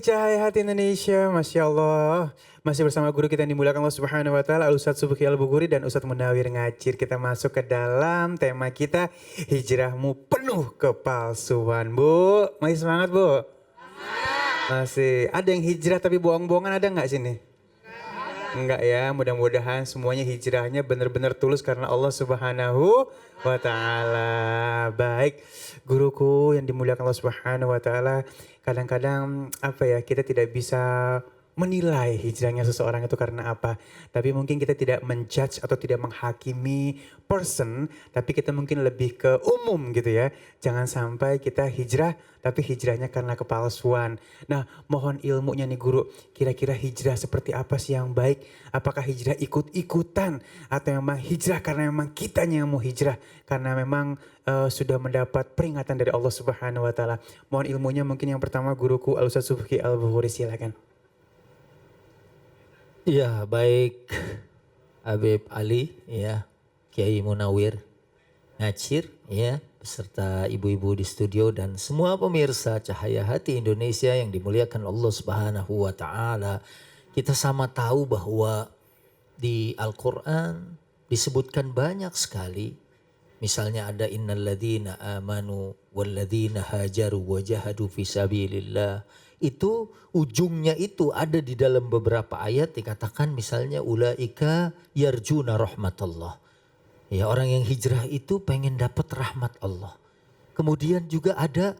Cahaya Hati Indonesia, Masya Allah. Masih bersama guru kita yang dimuliakan Allah Subhanahu Wa Taala, Ustadz Subki Al-Bukhari dan Ustadz Munawir Ngacir. Kita masuk ke dalam tema kita, hijrahmu penuh kepalsuan. Bu, masih semangat Bu? Masih. Ada yang hijrah tapi bohong-bohongan, ada nggak sini? Enggak ya, mudah-mudahan semuanya hijrahnya benar-benar tulus karena Allah Subhanahu wa Ta'ala. Baik, guruku yang dimuliakan Allah Subhanahu wa Ta'ala, kadang-kadang kita tidak bisa menilai hijrahnya seseorang itu karena apa. Tapi mungkin kita tidak menjudge atau tidak menghakimi person, tapi kita mungkin lebih ke umum gitu ya. Jangan sampai kita hijrah tapi hijrahnya karena kepalsuan. Nah, mohon ilmunya nih guru, kira-kira hijrah seperti apa sih yang baik? Apakah hijrah ikut-ikutan atau memang hijrah karena memang kitanya yang mau hijrah karena memang sudah mendapat peringatan dari Allah Subhanahu wa Ta'ala. Mohon ilmunya mungkin yang pertama guruku Al-Ustadz Subki Al-Bukhari, silakan. Ya, baik Habib Ali, ya, Kiai Munawir Ngacir, ya, beserta ibu-ibu di studio dan semua pemirsa Cahaya Hati Indonesia yang dimuliakan Allah Subhanahu wa Ta'ala. Kita sama tahu bahwa di Al-Quran disebutkan banyak sekali. Misalnya ada innalladzina amanu walladzina hajaru wajahadu fisabilillah. Itu ujungnya itu ada di dalam beberapa ayat dikatakan misalnya ulaika yarjuna rahmatullah. Ya, orang yang hijrah itu pengen dapat rahmat Allah. Kemudian juga ada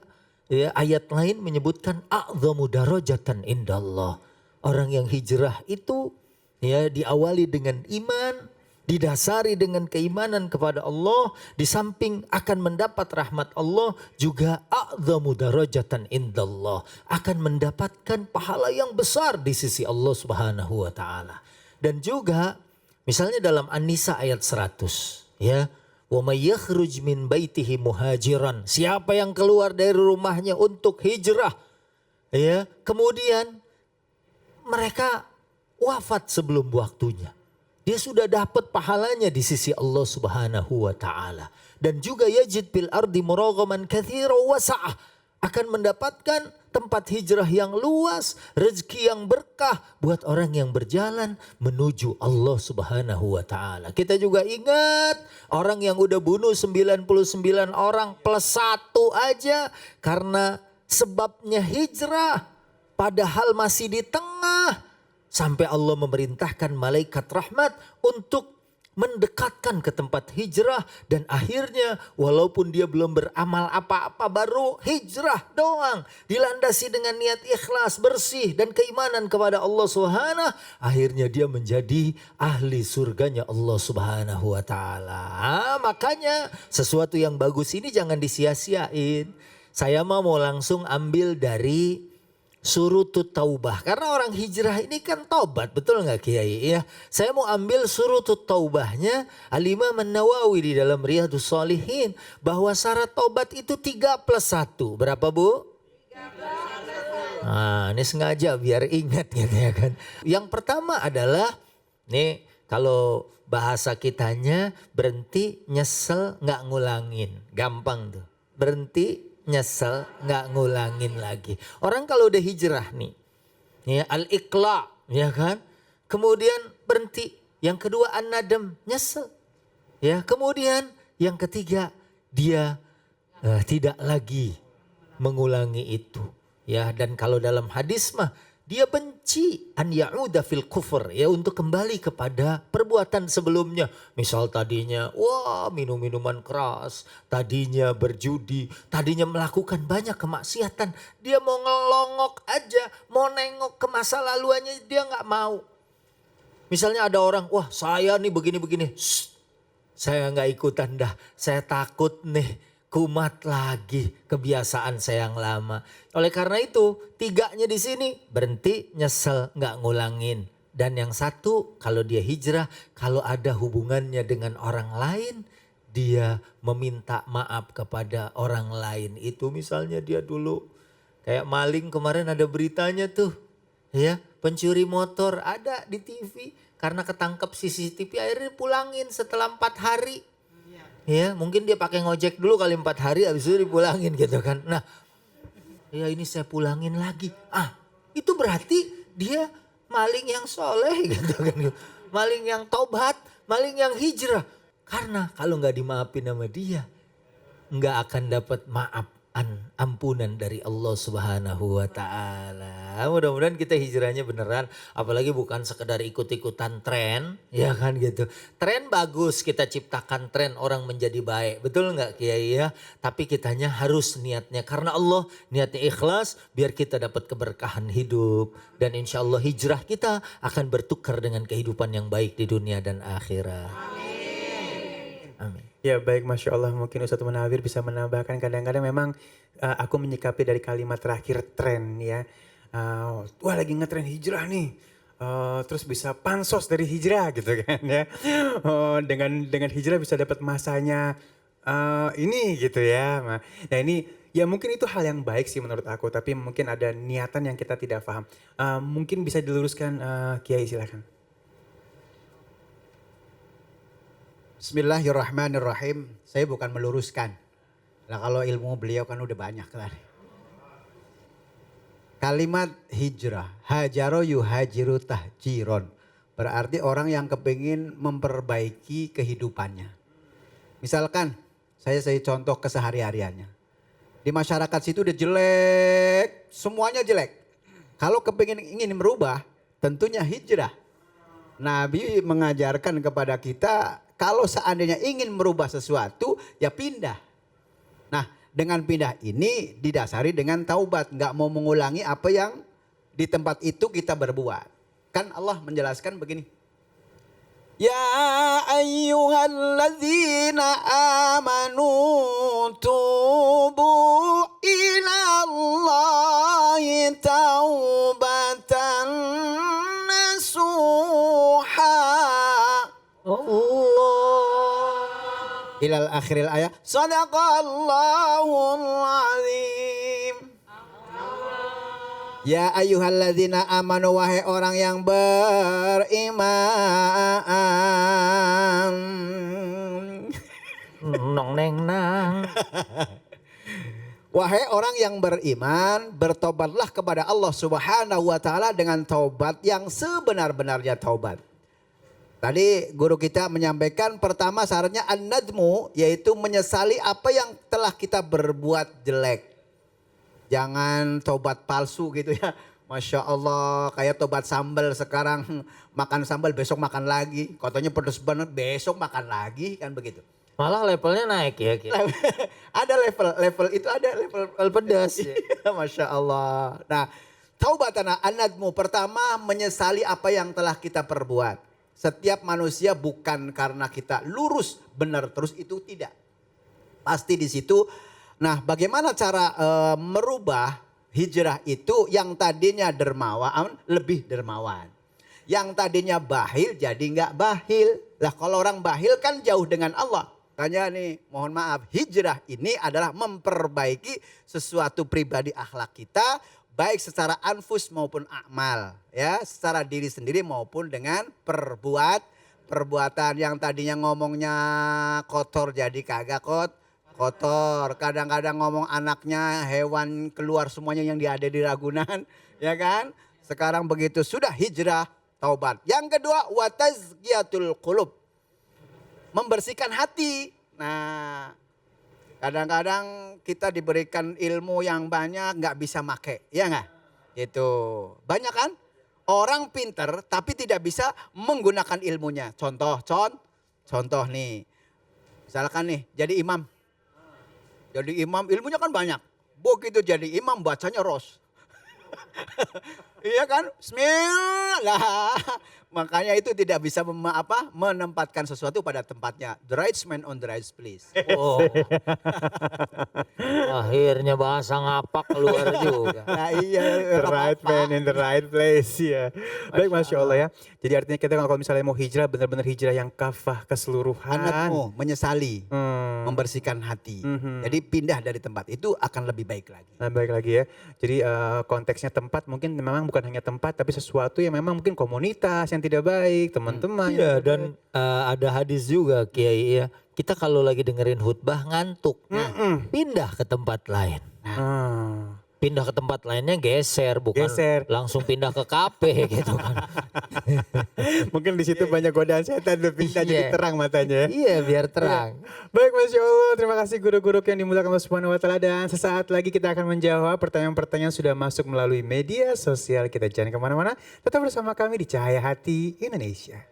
ya, ayat lain menyebutkan a'dhamu darajatan indallah. Orang yang hijrah itu ya diawali dengan iman, didasari dengan keimanan kepada Allah, di samping akan mendapat rahmat Allah, juga a'dhamu darajatan indallah, akan mendapatkan pahala yang besar di sisi Allah Subhanahu wa Ta'ala. Dan juga misalnya dalam An-Nisa ayat 100, ya, wa may yakhruj min baitihi muhajiran, siapa yang keluar dari rumahnya untuk hijrah, ya, kemudian mereka wafat sebelum waktunya, dia sudah dapat pahalanya di sisi Allah Subhanahu wa Ta'ala. Dan juga yajid bil ardi muraghaman katsira wa sa'ah, akan mendapatkan tempat hijrah yang luas, rezeki yang berkah buat orang yang berjalan menuju Allah Subhanahu wa Ta'ala. Kita juga ingat orang yang udah bunuh 99 orang plus 1 aja karena sebabnya hijrah, padahal masih di tengah. Sampai Allah memerintahkan malaikat rahmat untuk mendekatkan ke tempat hijrah. Dan akhirnya walaupun dia belum beramal apa-apa, baru hijrah doang, dilandasi dengan niat ikhlas, bersih dan keimanan kepada Allah Subhanahu, akhirnya dia menjadi ahli surganya Allah Subhanahu wa Ta'ala. Makanya sesuatu yang bagus ini jangan disia-siain. Saya mau langsung ambil dari Surutut Taubah, karena orang hijrah ini kan taubat, betul nggak Kiai? Ya, saya mau ambil Surutut Taubahnya Al-Imam An-Nawawi di dalam Riyadhus Shalihin, bahwa syarat taubat itu 3+1. Berapa Bu? 3+1. Nah, ini sengaja biar ingat gitu ya kan. Yang pertama adalah, nih kalau bahasa kitanya berhenti nyesel nggak ngulangin, gampang tuh. Berhenti nyesel nggak ngulangin lagi. Orang kalau udah hijrah nih, ya al-iqla, ya kan, kemudian berhenti. Yang kedua an-nadam, nyesel, ya. Kemudian yang ketiga dia tidak lagi mengulangi itu, ya. Dan kalau dalam hadis mah dia benci an ya'uda fil kufur, ya, untuk kembali kepada perbuatan sebelumnya. Misal tadinya minum minuman keras, tadinya berjudi, tadinya melakukan banyak kemaksiatan. Dia mau ngelongok aja, mau nengok ke masa laluannya dia nggak mau. Misalnya ada orang, saya nih begini-begini, saya nggak ikutan dah, saya takut nih kumat lagi kebiasaan saya yang lama. Oleh karena itu, 3-nya di sini berhenti, nyesel, nggak ngulangin. Dan yang satu, kalau dia hijrah, kalau ada hubungannya dengan orang lain, dia meminta maaf kepada orang lain. Itu misalnya dia dulu kayak maling, kemarin ada beritanya tuh, ya, pencuri motor ada di TV karena ketangkep CCTV, akhirnya pulangin setelah 4 hari. Ya, mungkin dia pakai ngojek dulu kali 4 hari, habis itu dipulangin gitu kan. Nah, ya ini saya pulangin lagi. itu berarti dia maling yang soleh gitu kan. Maling yang taubat, maling yang hijrah. Karena kalau nggak dimaafin sama dia, nggak akan dapat ampunan dari Allah Subhanahu wa taala. Mudah-mudahan kita hijrahnya beneran, apalagi bukan sekedar ikut-ikutan tren, ya kan gitu. Tren bagus, kita ciptakan tren orang menjadi baik. Betul nggak Kiai ya? Tapi kitanya harus niatnya karena Allah, niatnya ikhlas biar kita dapat keberkahan hidup dan insya Allah hijrah kita akan bertukar dengan kehidupan yang baik di dunia dan akhirat. Amin. Ya baik, Masya Allah, mungkin Ustadz Munawir bisa menambahkan. Kadang-kadang memang aku menyikapi dari kalimat terakhir tren ya. Wah lagi ngetren hijrah nih. Terus bisa pansos dari hijrah gitu kan ya. Dengan hijrah bisa dapat masanya ini gitu ya. Nah ini ya mungkin itu hal yang baik sih menurut aku. Tapi mungkin ada niatan yang kita tidak paham. Mungkin bisa diluruskan Kiai, silakan. Bismillahirrahmanirrahim. Saya bukan meluruskan. Nah kalau ilmu beliau kan udah banyak kan. Kalimat hijrah, hajaro yuhajiru tahjiron. Berarti orang yang kepingin memperbaiki kehidupannya. Misalkan saya contoh kesehari-hariannya. Di masyarakat situ udah jelek, semuanya jelek. Kalau ingin merubah, tentunya hijrah. Nabi mengajarkan kepada kita kalau seandainya ingin merubah sesuatu ya pindah. Nah dengan pindah ini didasari dengan taubat. Nggak mau mengulangi apa yang di tempat itu kita berbuat. Kan Allah menjelaskan begini. Ya ayyuhalladzina amanu tubu ilallahi taubatan nasuha. Ilal akhiril ayat. Sadaqallahul azim. Ya ayyuhalladzina amanu, wahai orang yang beriman. Nong neng nang. Wahai orang yang beriman, bertobatlah kepada Allah Subhanahu wa taala dengan taubat yang sebenar-benarnya taubat. Tadi guru kita menyampaikan pertama syaratnya an-nadmu, yaitu menyesali apa yang telah kita berbuat jelek. Jangan tobat palsu gitu ya. Masya Allah, kayak tobat sambal sekarang makan sambal besok makan lagi. Katanya pedes banget besok makan lagi, kan begitu. Malah levelnya naik ya. Ada level itu ada level pedas. Ya. Masya Allah. Nah taubatan an-nadmu pertama menyesali apa yang telah kita perbuat. Setiap manusia bukan karena kita lurus benar terus itu tidak. Pasti di situ. Nah bagaimana cara merubah hijrah itu yang tadinya dermawan lebih dermawan. Yang tadinya bahil jadi nggak bahil. Lah kalau orang bahil kan jauh dengan Allah. Makanya nih mohon maaf, hijrah ini adalah memperbaiki sesuatu pribadi akhlak kita. Baik secara anfus maupun akmal, ya, secara diri sendiri maupun dengan perbuatan yang tadinya ngomongnya kotor jadi kagak kotor. Kadang-kadang ngomong anaknya hewan keluar semuanya yang ada di Ragunan, ya kan? Sekarang begitu sudah hijrah, taubat. Yang kedua watazkiyatul qulub, membersihkan hati. Nah, kadang-kadang kita diberikan ilmu yang banyak nggak bisa make, ya nggak? Itu banyak kan orang pinter tapi tidak bisa menggunakan ilmunya. Contoh nih, misalkan nih jadi imam ilmunya kan banyak. Begitu jadi imam bacanya ros, iya kan? Bismillah. Makanya itu tidak bisa menempatkan sesuatu pada tempatnya. The right man on the right place. Oh. Akhirnya bahasa ngapak keluar juga. Nah iya. The right man in the right place ya. Baik, Masya Allah ya. Jadi artinya kita kalau misalnya mau hijrah, benar-benar hijrah yang kafah keseluruhan. Anakmu menyesali, membersihkan hati. Jadi pindah dari tempat itu akan lebih baik lagi. Nah, baik lagi ya. Jadi konteksnya tempat mungkin memang bukan hanya tempat tapi sesuatu yang memang mungkin komunitas yang tidak baik, teman-teman. Iya dan ada hadis juga Kiai ya. Kita kalau lagi dengerin khutbah ngantuk, pindah ke tempat lain. pindah ke tempat lainnya geser, bukan Geser. langsung pindah ke kafe gitu kan. Mungkin di situ banyak godaan setan, udah pindah jadi Iya. terang matanya. Iya, biar terang. Baik, Masya Allah, terima kasih guru-guru yang dimuliakan Allah Subhanahu wa Ta'ala. Dan sesaat lagi kita akan menjawab pertanyaan-pertanyaan yang sudah masuk melalui media sosial kita. Jangan kemana-mana, tetap bersama kami di Cahaya Hati Indonesia.